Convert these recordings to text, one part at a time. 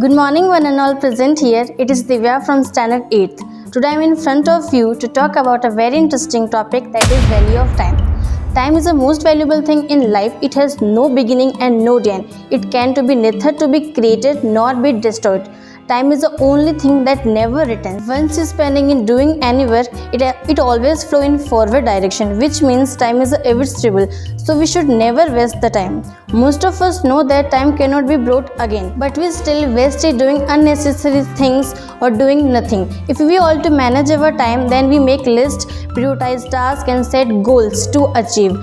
Good morning, one and all present here. It is Divya from Standard 8th. Today I am in front of you to talk about a very interesting topic, that is value of time. Time is the most valuable thing in life. It has no beginning and no end. It can to be neither to be created nor be destroyed. Time is the only thing that never returns. Once you spending in doing anywhere, it always flow in forward direction, which means time is irreversible. So we should never waste the time. Most of us know that time cannot be brought again, but we still waste it doing unnecessary things or doing nothing. If we all to manage our time, then we make lists, prioritize tasks and set goals to achieve.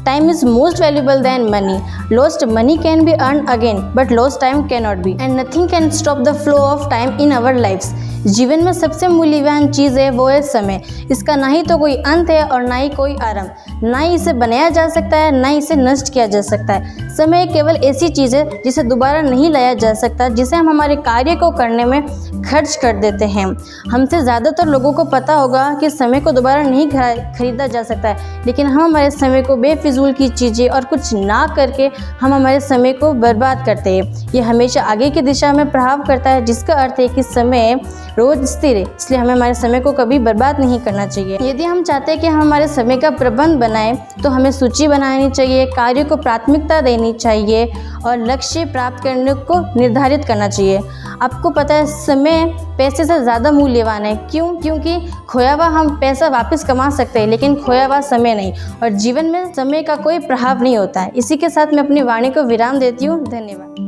Time is most valuable than money. Lost money can be earned again, but lost time cannot be. And nothing can stop the flow of time in our lives. जीवन में सबसे मूल्यवान चीज़ है वो है समय। इसका ना ही तो कोई अंत है और ना ही कोई आरंभ। ना ही इसे बनाया जा सकता है, ना ही इसे नष्ट किया जा सकता है। समय केवल ऐसी चीज़ है जिसे दोबारा नहीं लाया जा सकता, जिसे हम हमारे कार्य को करने में खर्च कर देते हैं। हमसे ज़्यादातर लोगों को पता होगा कि समय को दोबारा नहीं खरीदा जा सकता है, लेकिन हम हमारे समय को बेफिजूल की चीज़ें और कुछ ना करके हम हमारे समय को बर्बाद करते हैं। ये हमेशा आगे की दिशा में प्रभाव करता है, जिसका अर्थ है कि समय रोज स्थिर है, इसलिए हमें हमारे समय को कभी बर्बाद नहीं करना चाहिए। यदि हम चाहते हैं कि हम हमारे समय का प्रबंध बनाएं, तो हमें सूची बनानी चाहिए, कार्य को प्राथमिकता देनी चाहिए और लक्ष्य प्राप्त करने को निर्धारित करना चाहिए। आपको पता है समय पैसे से ज़्यादा मूल्यवान है। क्योंकि खोया हुआ हम पैसा वापस कमा सकते हैं, लेकिन खोया हुआ समय नहीं, और जीवन में समय का कोई प्रभाव नहीं होता है। इसी के साथ मैं अपनी वाणी को विराम देती हूँ। धन्यवाद।